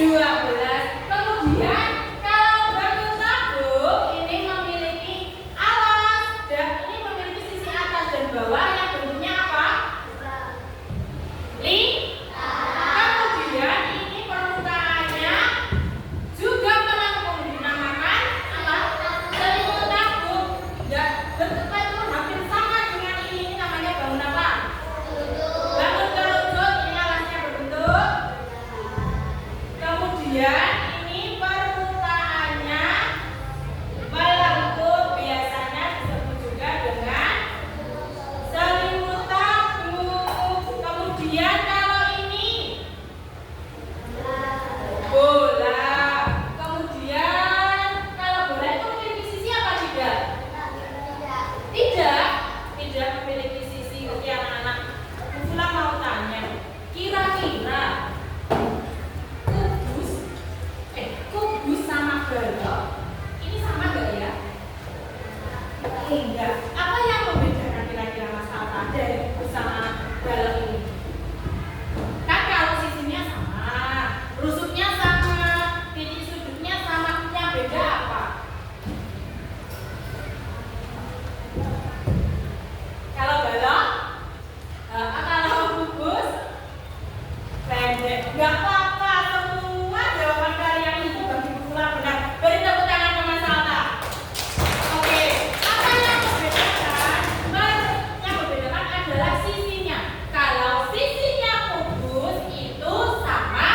12. Kemudian kalau bentuk tabung ini memiliki alas dan ini memiliki sisi atas dan bawah yang bentuknya apa? Kemudian ini permukaannya juga dinamakan apa? Selimut tabung. Ya, bentuknya itu hampir sama dengan ini namanya bangun apa? Bangun kerucut. Ini alasnya berbentuk. Kemudian ini permukaannya melengkung, biasanya disebut juga dengan selimut tabung. Kemudian kalau ini bola. Kemudian kalau bola itu memiliki sisi apa tidak? Tidak memiliki sisi. Oke anak-anak, Mufla mau tanya, kira-kira kubus sama balok ini sama gak ya? Enggak. Apa yang membedakan kira-kira Mas Alta dari kubus sama balok ini? Kan kalau sisinya sama, rusuknya sama, titik sudutnya sama, yang beda apa? Kalau balok, kalau kubus pendek. Enggak apa-apa, semua jawaban kalian itu bagi pula benar. Beri tepuk tangan ke Mas Alta. Oke, apa yang membedakan? Yang membedakan adalah sisinya. Kalau sisinya kubus itu sama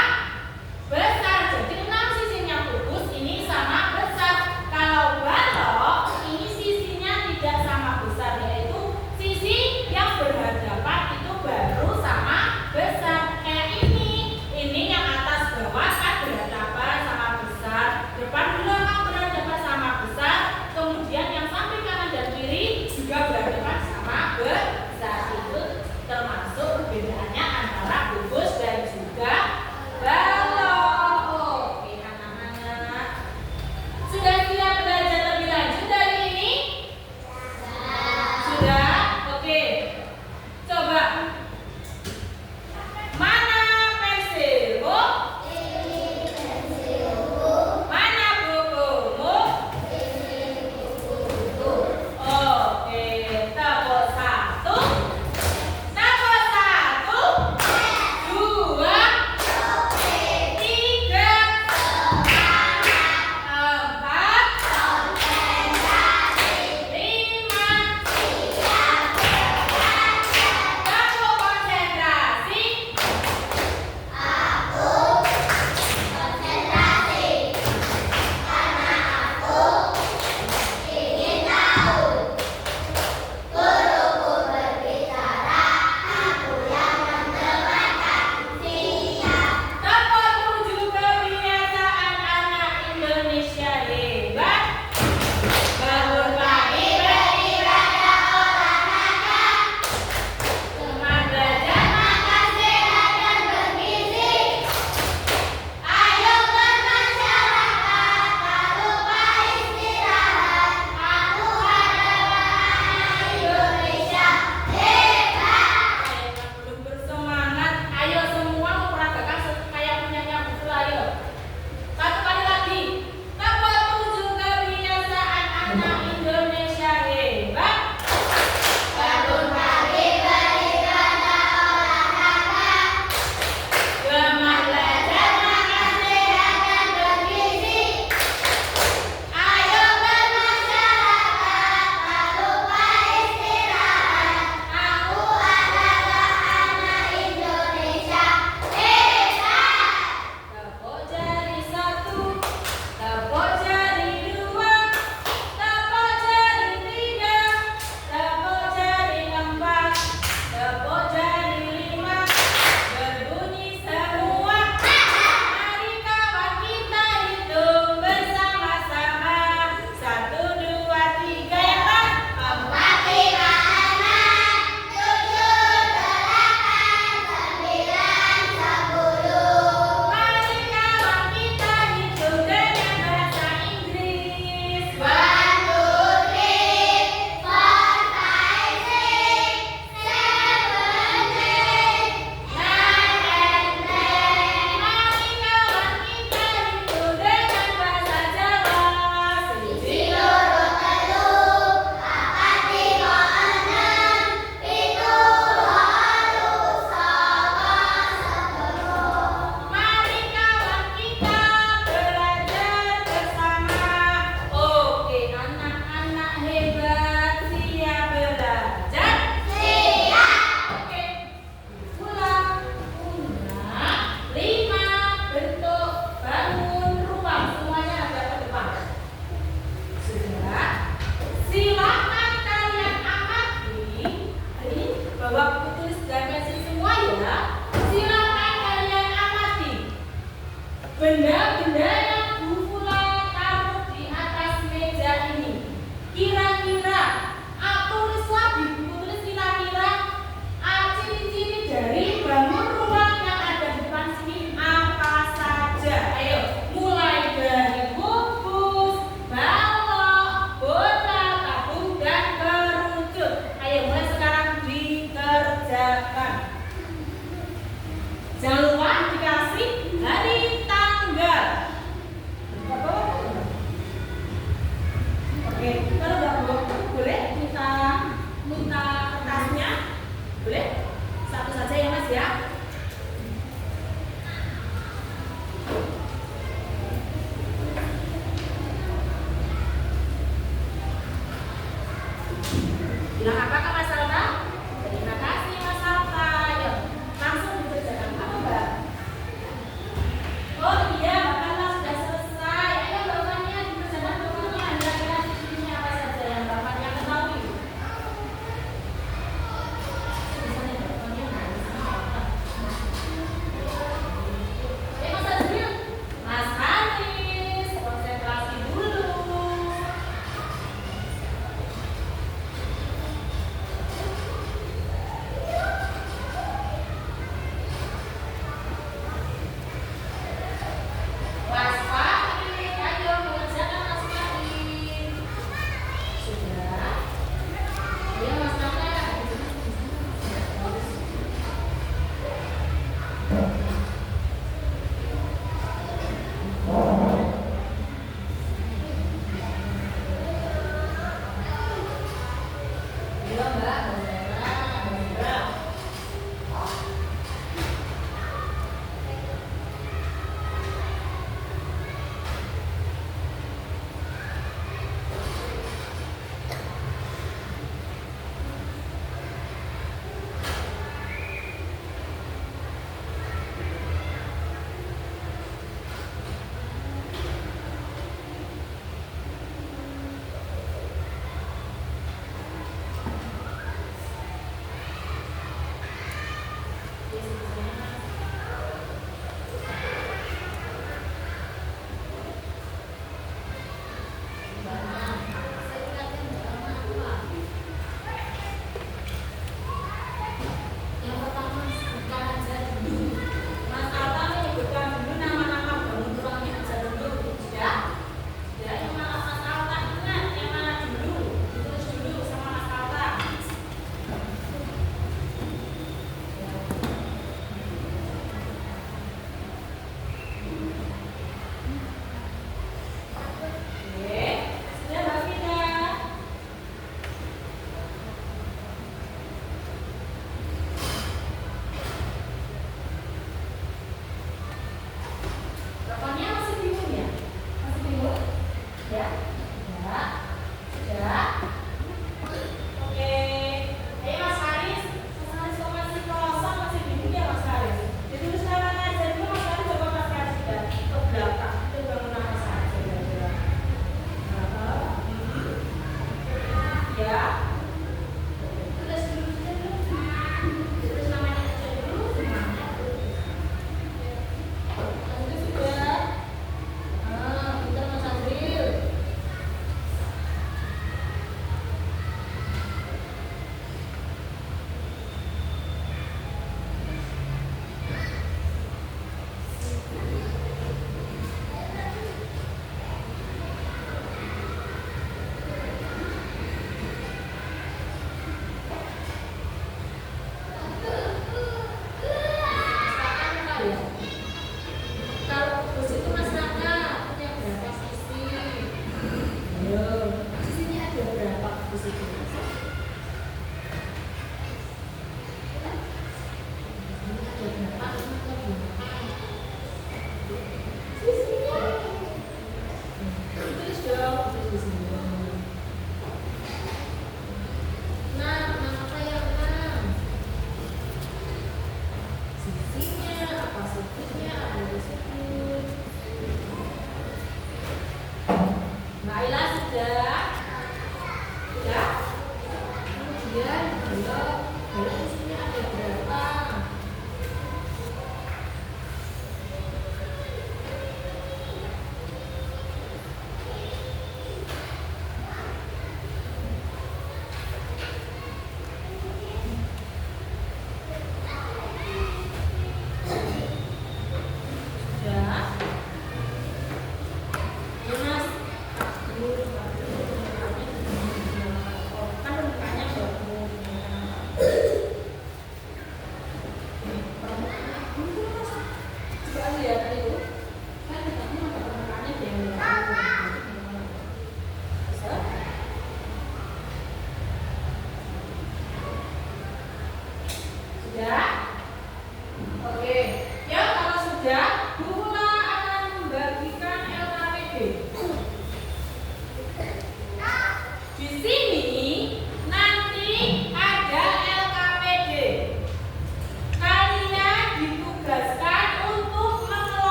besar. Jadi 6 sisinya kubus ini sama besar. Kalau balok ini sisinya tidak sama besar, yaitu sisi yang berhadapan itu baru sama besar. Kayak ini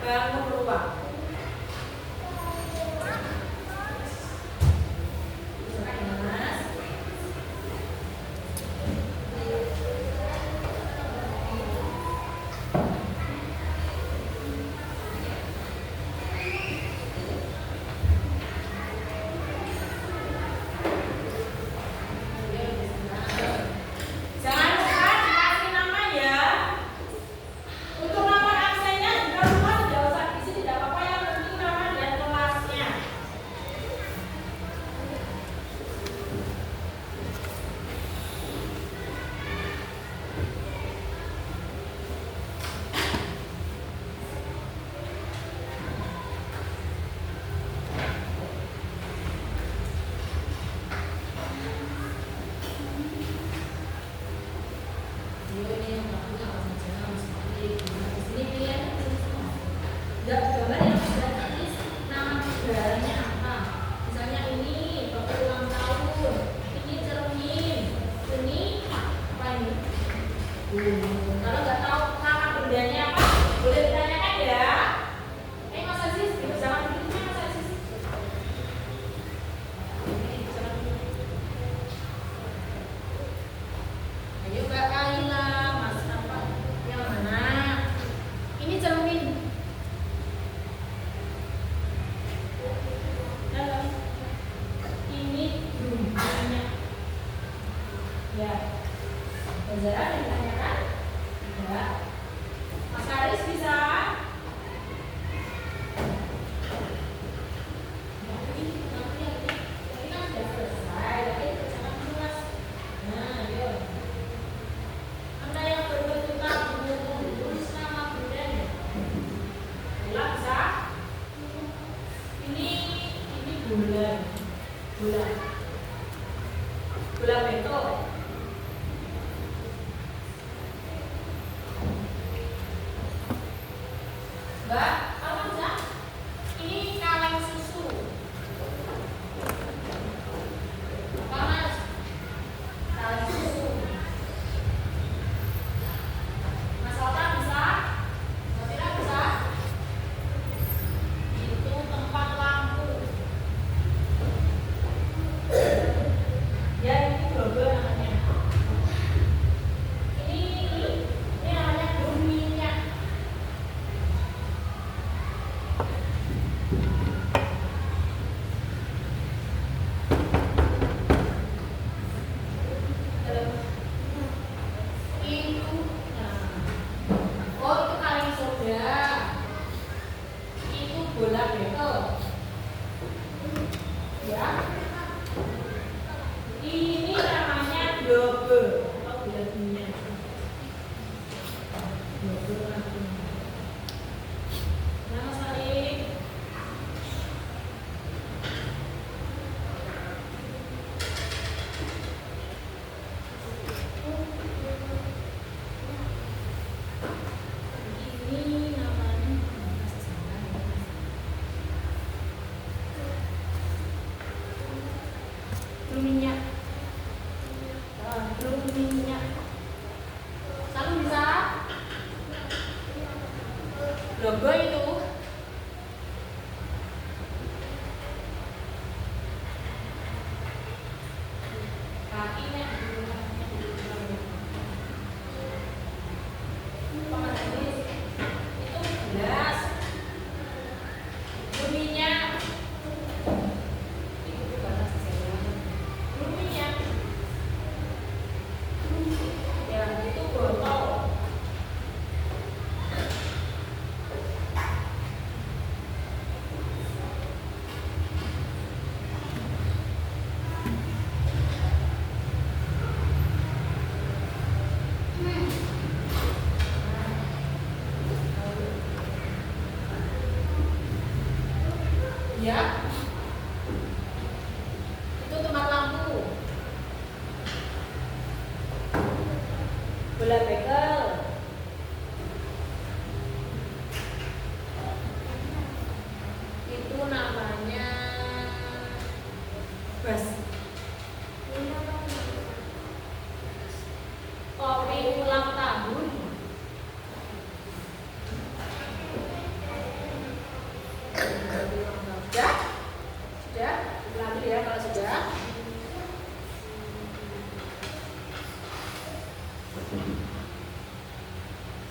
Kamu keluar. Kalau nggak tahu nama bendanya apa, boleh ditanyakan ya. Mas Aziz, jangan begini Mas Aziz. Ayo Mbak Kaila, Mas apa? Yang mana? Ini cermin. Dalam. Ini bumbunya. Ya. Zara ditanyakan? Ya. Mas Haris bisa? Ini kan sudah selesai, tapi jangan jelas. Nah, yuk. Anda yang berbentukan tulis nama bendanya. Bulan bisa? Ini bulan. Bulan beto. Mbak, apa aja? Ini kaleng susu. Apa Mas? Kaleng susu. Mas Alta bisa? Mas Tira bisa? Itu tempat lampu. Ya, ini global namanya. Ini namanya minyak. Itu kaleng soda. Itu bola bekel. Ya. Ini namanya double atau bola minyak. Double lagi. Nama saya. Ini namanya minyak. Minyak. Kamu bisa? Logo itu. Kakinya. Itu gelas. Minyak. Itu batas minyak. Ya, itu botol. Ya. Itu tempat lampu. Bola bekel. Itu namanya bas. Kopi ulang tahun.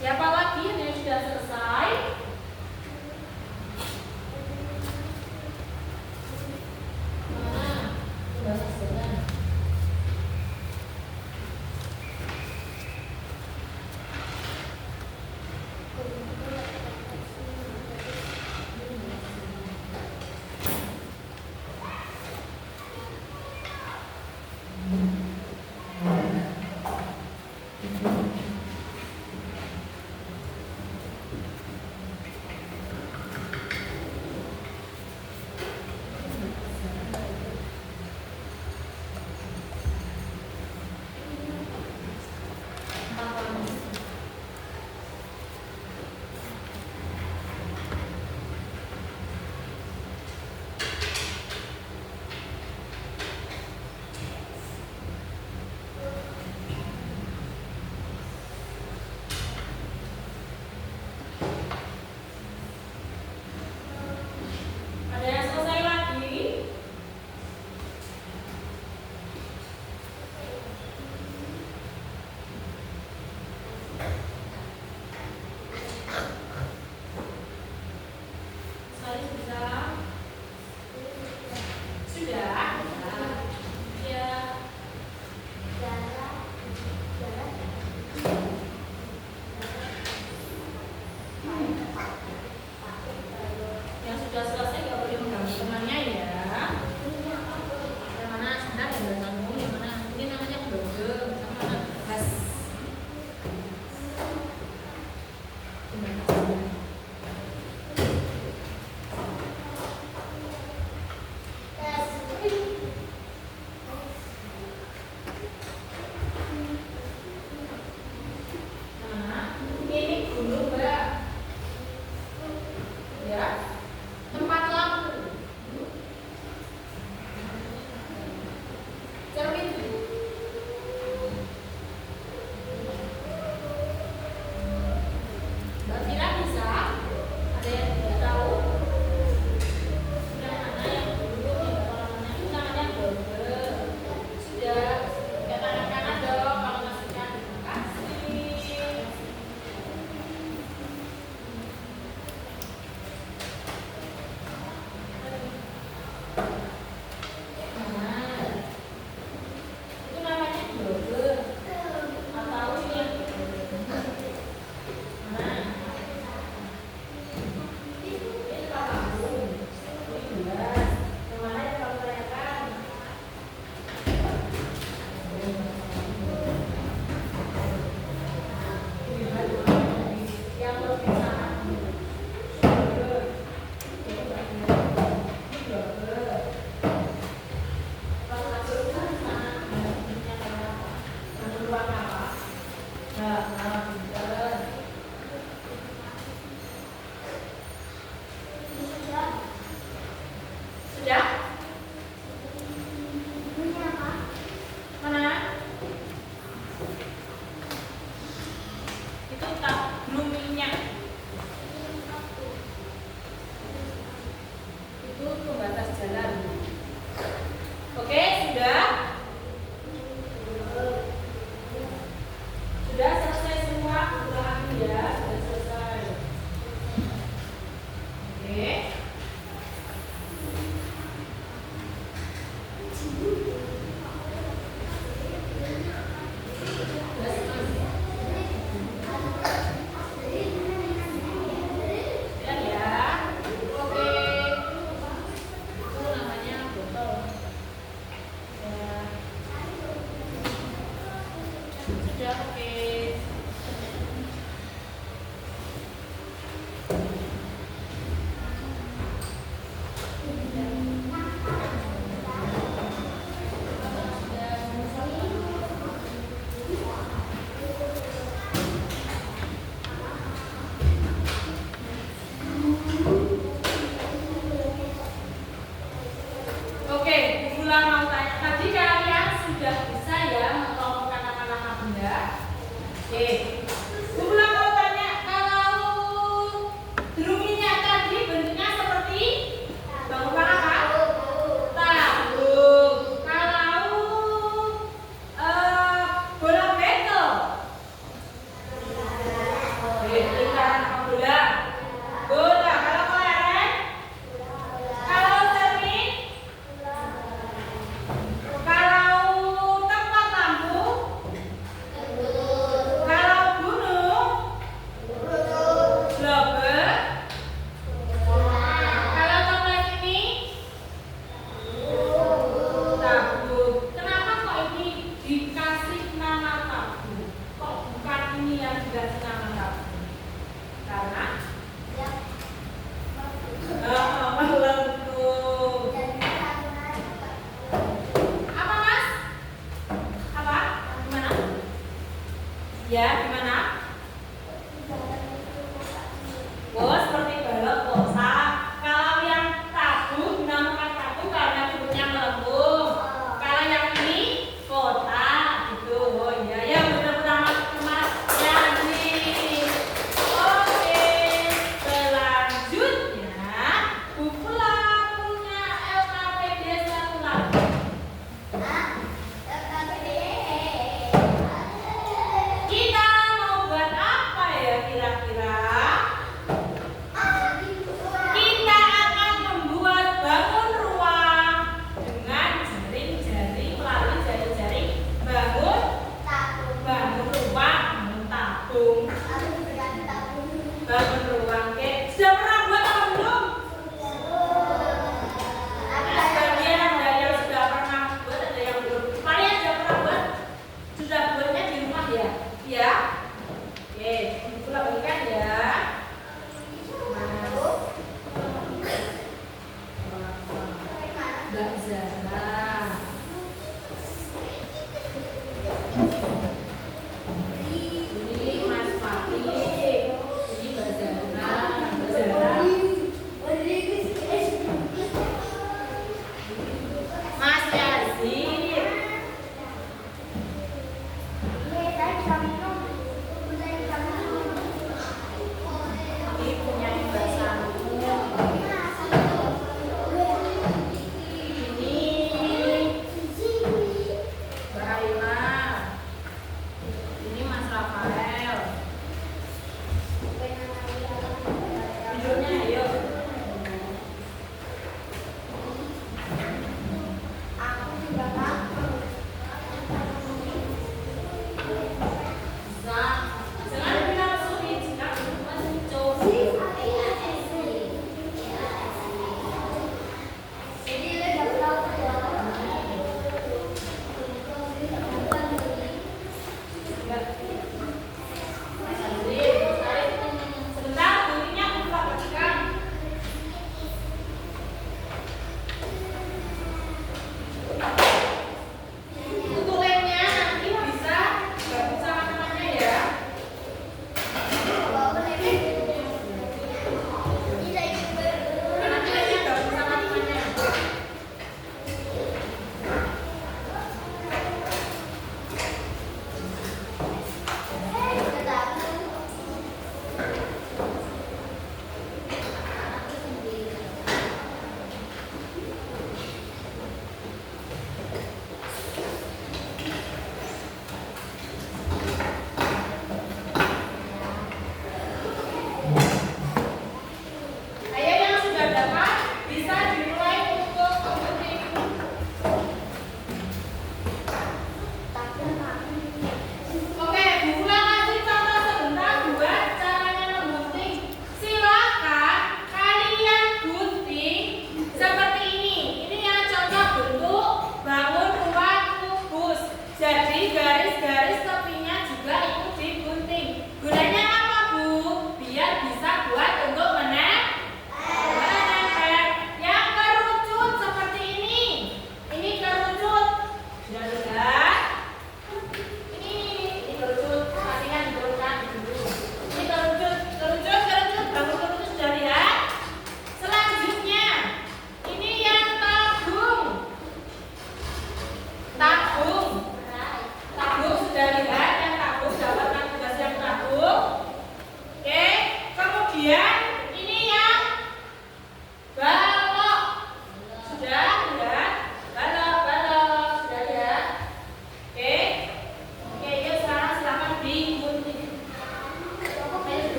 Siapa lagi yang sudah selesai? Ada yang selesai lagi? Sekali bisa? Sudah? Ya. Yang sudah selesai nggak boleh mengganggu temannya ya. Yang mana sebentar ya kamu, yang mana ini namanya blogger, sama mana has. Nah, ini gunung Mbak. Ya, tempat lampu. Cermin. Mbak Fira bisa? Ada yang tidak tahu? Yang mana yang dulu, yang orang mana itu namanya burger. Sudah, ya tangan kanan dong kalau masukkan. Terima kasih. Nah, itu namanya burger. Atau ini yang nah, ini Pak Agung. Ini gelas. Yang mana yang kamu tanyakan? Yang lebih sana. Burger. Ini burger. Kalau masuk ke sana, ini apa? Masuk ruang apa? Nah, jalan. Sudah? Mana? Itu tak belum minyak. Itu pembatas jalan. Oke, sudah? Sudah selesai semua ulangan ya, sudah selesai. Oke. Sudah selesai. juga senang kamu? Karena melengkung. Apa Mas? Apa? Gimana? Ya, gimana? Oh, seperti balok kosa. Kalau yang tabu dinamakan tabu karena bentuknya melengkung. Kalau yang ini kotak gitu. Oh iya, ya benar pertama Mas yang ini. Oke, selanjutnya buku lagunya LKPD satu lagi. Kita mau buat apa ya kira-kira?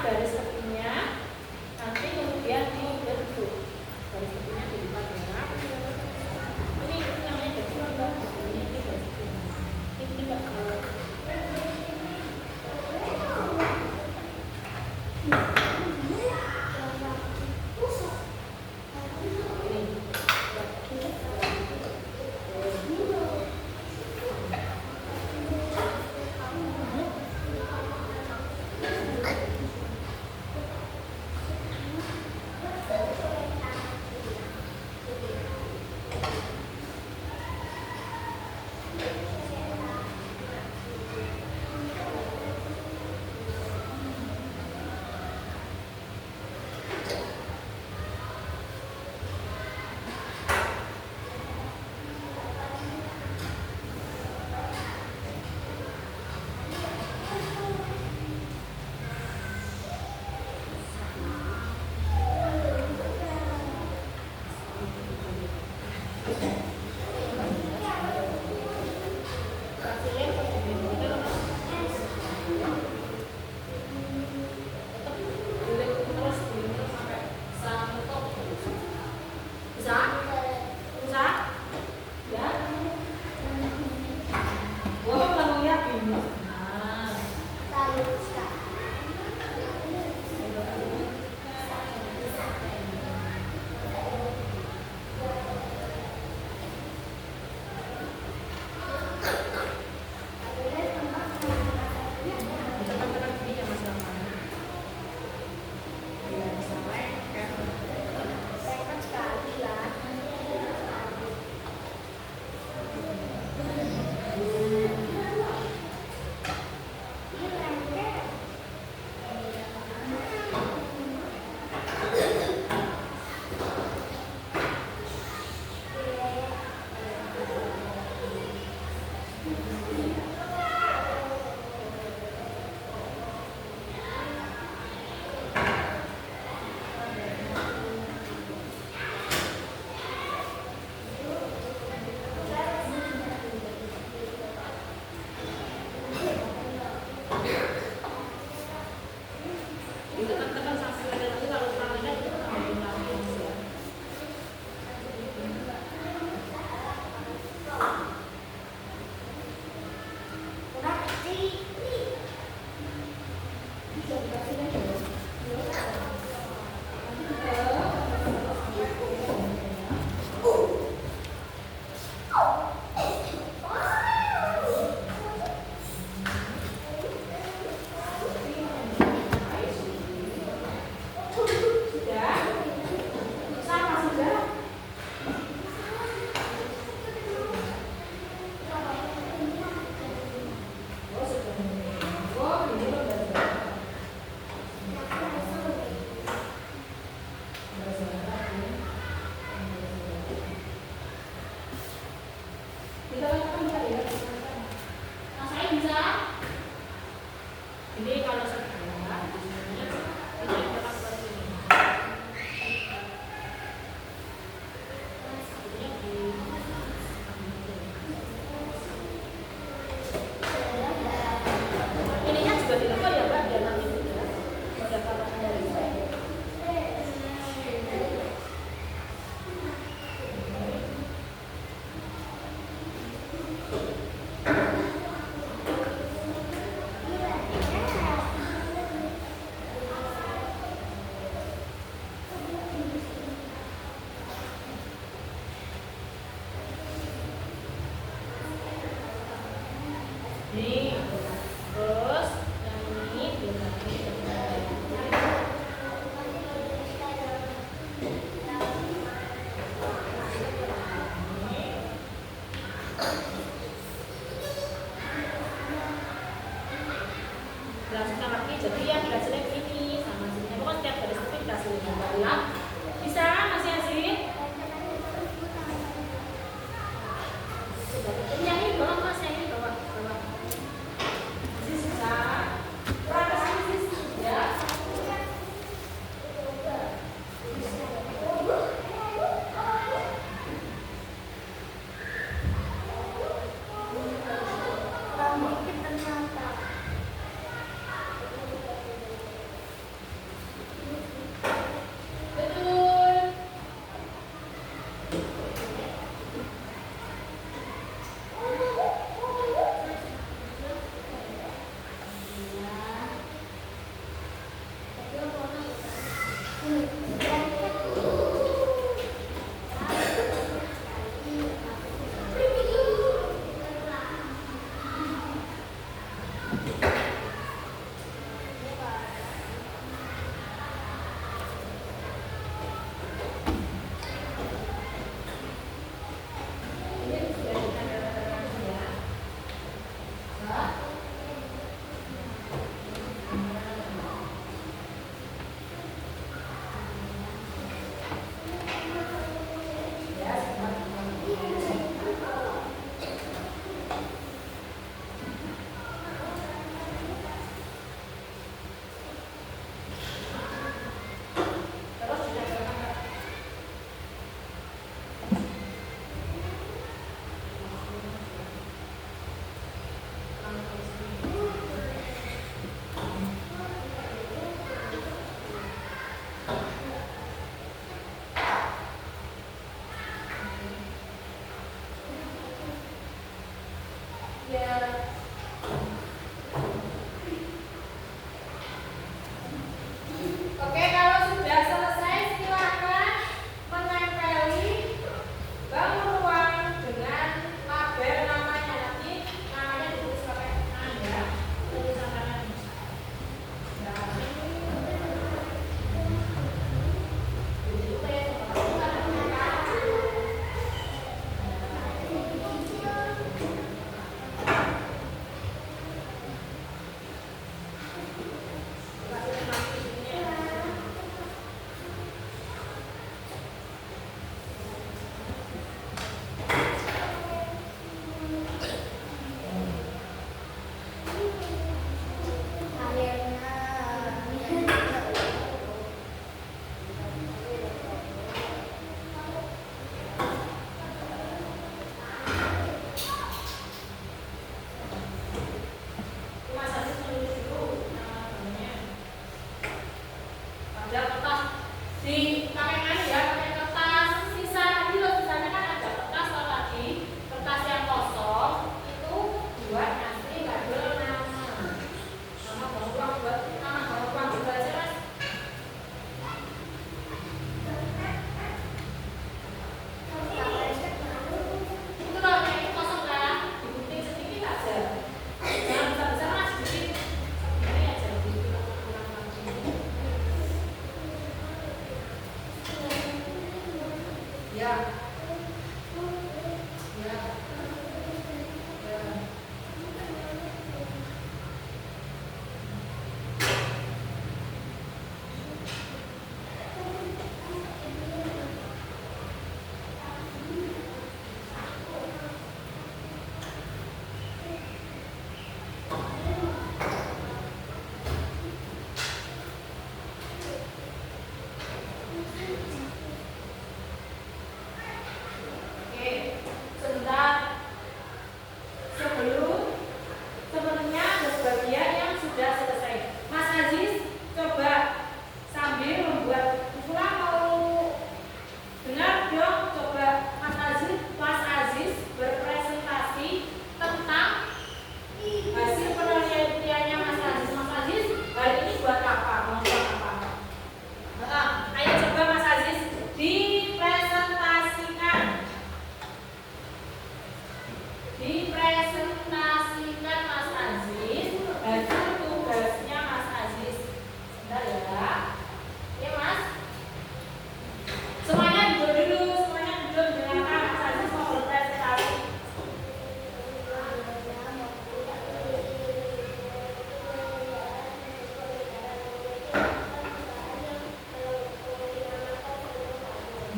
garis tepinya, nanti kemudian dibentuk garis tepinya dilipat ya. Ini namanya bentuk Mbak. Ini garis tepinya. Ini Mbak.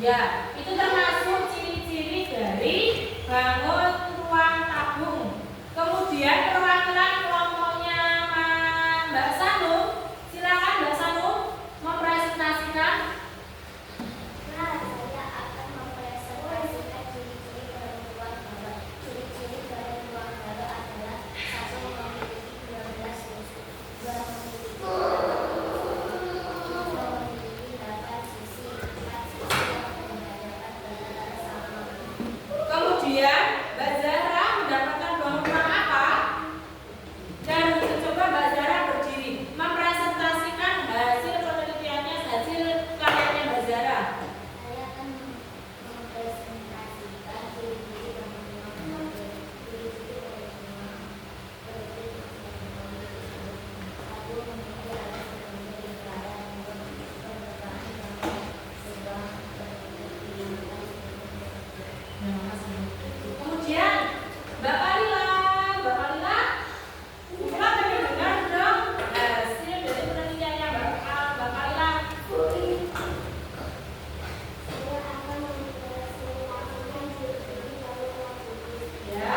Ya, itu termasuk ciri-ciri dari bangun ruang tabung. Kemudian perwakilan kelompoknya Mbak Sanum, silakan Mbak Sanum mempresentasikan. Nah, saya akan mempresentasikan ciri-ciri bangun ruang baru. Ciri-ciri bangun ruang baru adalah satu, memiliki 12 sisi, dua, memiliki 8 sisi, 4 sisi yang berhadapan dengan sama. Kemudian Mbak Zahra mendapatkan bangun ruang apa? Dan coba Mbak Zahra berdiri mempresentasikan hasil penelitiannya, hasil karyanya Mbak Zahra. Saya akan mempresentasikan ciri-ciri bangun ruang baru. Ciri-ciri bangun ruang baru satu, memiliki alat penunjuk lingkaran, dua, penerbangan bangunan sebuah berlingkaran. Kemudian Mbak Palila, kita pengen dengar dong hasil dari penelitiannya Mbak Palila. Saya akan mempresentasikan ciri-ciri bangun ruang baru. Ya.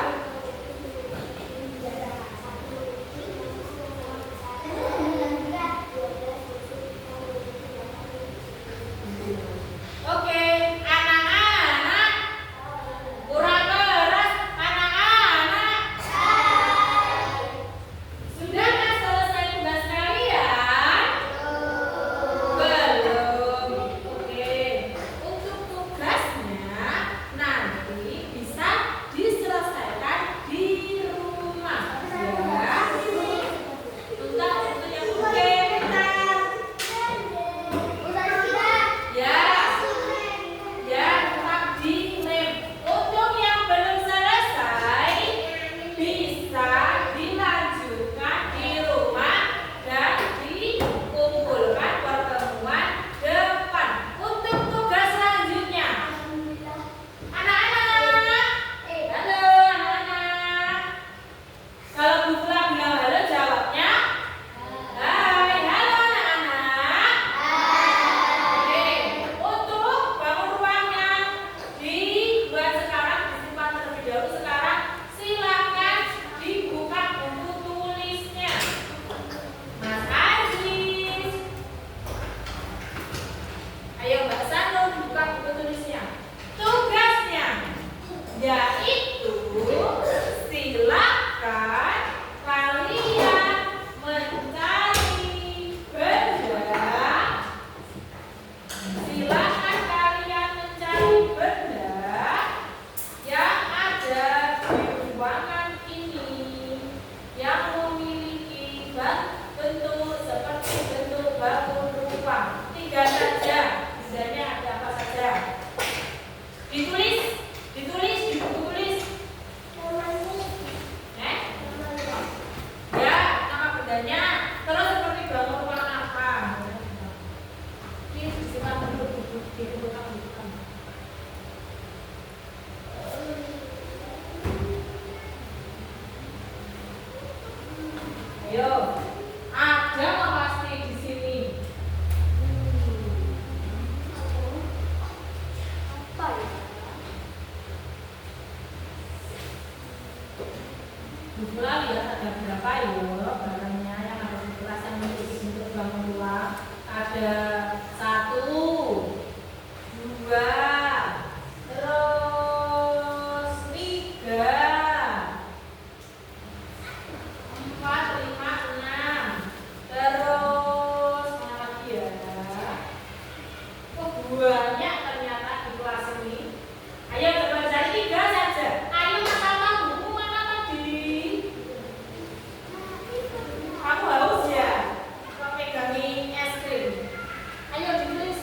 Oke, anak-anak kurang keras, anak-anak. Sudahkah selesai tugas kalian? Belum. Oke. Untuk tugasnya nanti bisa diselesaikan di rumah. Ya. Untuk yang oke, bentar. Ya. Ya, tetap di lem. Untuk yang belum selesai bisa dilanjutkan di rumah dan dikumpulkan pertemuan depan. Untuk tugas selanjutnya, anak-anak. Halo anak-anak. Kalau Bu Fula bilang halo, jawabnya hai. Halo anak-anak. Oke, untuk bangun ruang yang dibuat sekarang, disimpan terlebih dahulu sekarang, silakan dibuka buku tulisnya. Mas Aziz, ayo Mbak Sanum buka buku tulisnya. Tugasnya yaitu silakan kalian mencari benda. Silakan kalian mencari benda yang ada di ruangan ini yang memiliki bentuk seperti bentuk bangun ruang. 3 saja. Bendanya ada apa saja? Ditulis di buku tulis. Ya, nama bendanya. Terus seperti bangun ruang apa? Ini disimpan dulu di buku kamu. Ayo, ada nggak pasti di sini? Apa ya? Bu Fula lihat ada berapa ya barangnya yang ada di kelas yang memiliki bentuk bangun ruang. Ada 1, 2, terus 3, 4, 5, 6. Terus mana lagi ya? Oh, banyak ternyata di kelas ini. Ayo coba cari 3 saja. Ayo mana buku mana tadi? Kamu haus ya? Kau pegangin es krim. Ayo ditulis.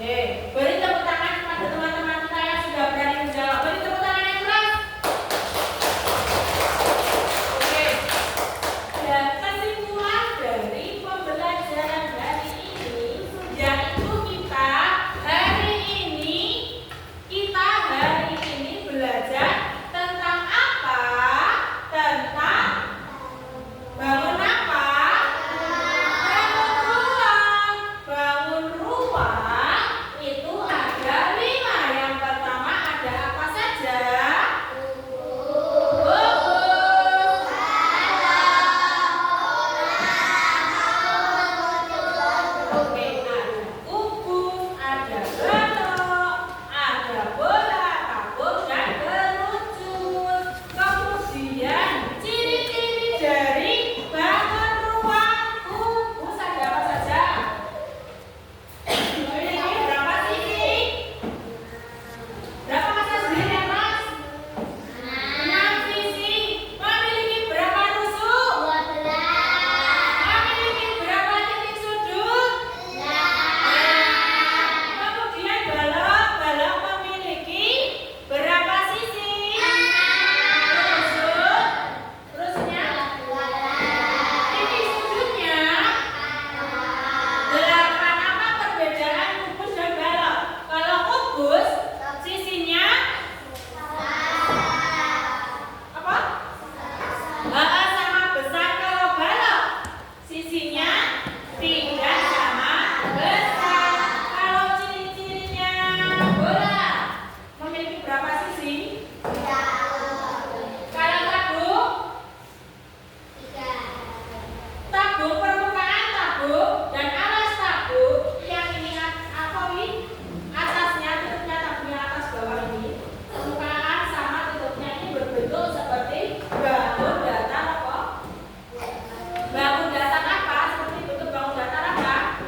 Oke, beri tepuk tangan kepada teman-teman kita yang sudah berani menjawab. Beri tepuk tangan yang keras. Oke, dan kesimpulan dari pembelajaran hari ini yaitu kita hari ini belajar tentang apa? Tentang bangun apa? Bangun ruang itu ada 5. Yang pertama ada apa saja? Oke, ada kubus, ada balok, ada bola, tabung, dan kerucut. Kemudian ciri-ciri dari bangun ruang kubus ada apa saja? Memiliki berapa sisi? Berapa masa sendiri ya Mas? 6 sisi. Memiliki berapa tusuk? Memiliki berapa titik sudut? Kemudian balok memiliki berapa sisi? Terusnya titik sudutnya 8. Apa perbedaan kubus dan balok? Kalau kubus sisinya apa? Sama besar. Kalau balok sisinya tidak sama besar. Kalau ciri-cirinya bola memiliki berapa sisi? Kalau tabung permukaan tabung dan alas tabung yang ini apa ini? Atasnya tutupnya tabungnya atas bawah ini. Permukaan sama tutupnya ini berbentuk seperti bangun datar apa? Bangun datar apa? Seperti bentuk bangun datar apa?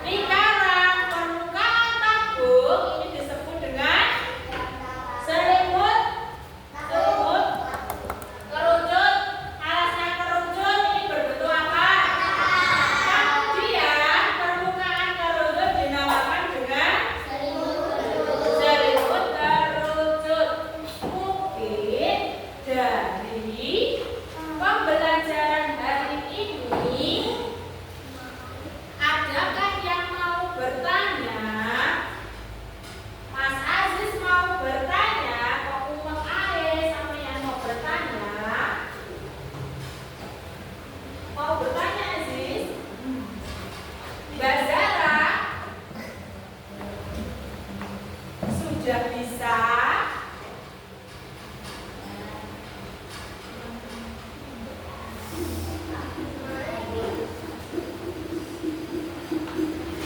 Lingkaran. Permukaan tabung ini disebut dengan selimut. Kerucut. Alasnya kerucut ini berbentuk apa? Kemudian permukaan kerucut dinamakan dengan selimut kerucut. Mungkin dari pembelajaran hari ini adakah yang mau bertanya? Mas Aziz mau bertanya, kok Umar Ale sama yang mau bertanya? Mau bertanya Aziz? Mbak Zara? Sudah bisa?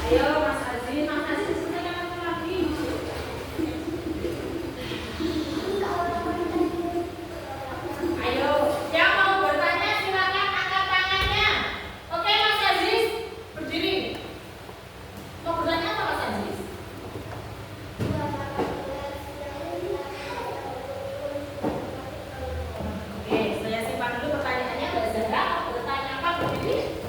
Ayo Mas Aziz selesaikan apa lagi? Ayo, yang mau bertanya silakan angkat tangannya. Oke Mas Aziz, berdiri. Mau bertanya apa Mas Aziz? Oke, saya simpan dulu pertanyaannya. Mbak Zahra mau bertanya apa? Berdiri.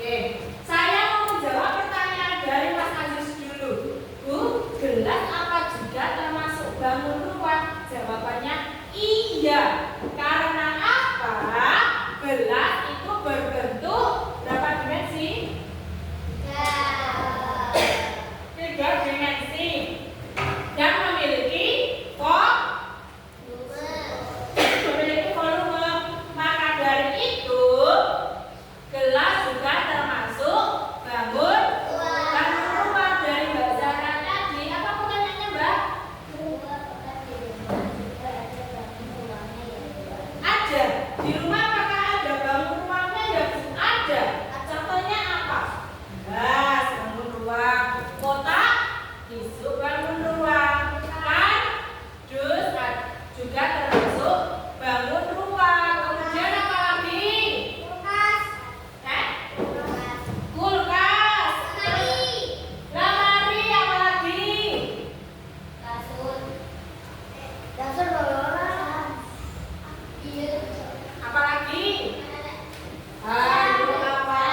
Oke, saya mau menjawab pertanyaan dari Mas Aziz dulu. Bu, gelas apa juga termasuk bangun ruang? Jawabannya iya. Karena apa? Gelas itu berbentuk berapa dimensi? 3 dimensi. Dan memiliki volume. Maka dari itu gelas juga termasuk bangun ruang. Dari Mbak Zahra tadi. Apa pertanyaannya Mbak? Ada. Di rumah apakah ada bangun ruangnya? Ya ada. Contohnya apa? Gelas, bangun ruang. Kotak, tisu, bangun ruang. Kardus juga termasuk bangun ruang. Kemudian apa lagi? Kulkas. Lemari apa lagi? Apa lagi? Ayo apa?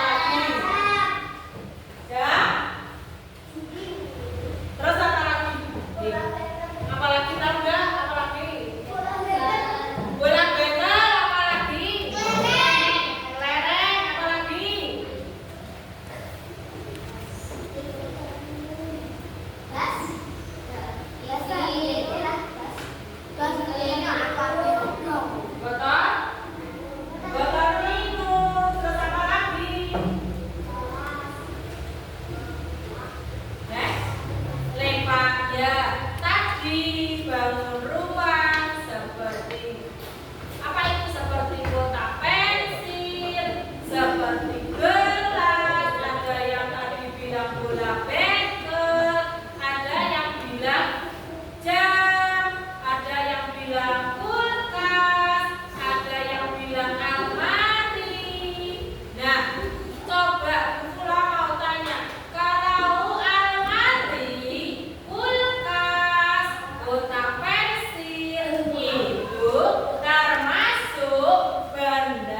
Ganda.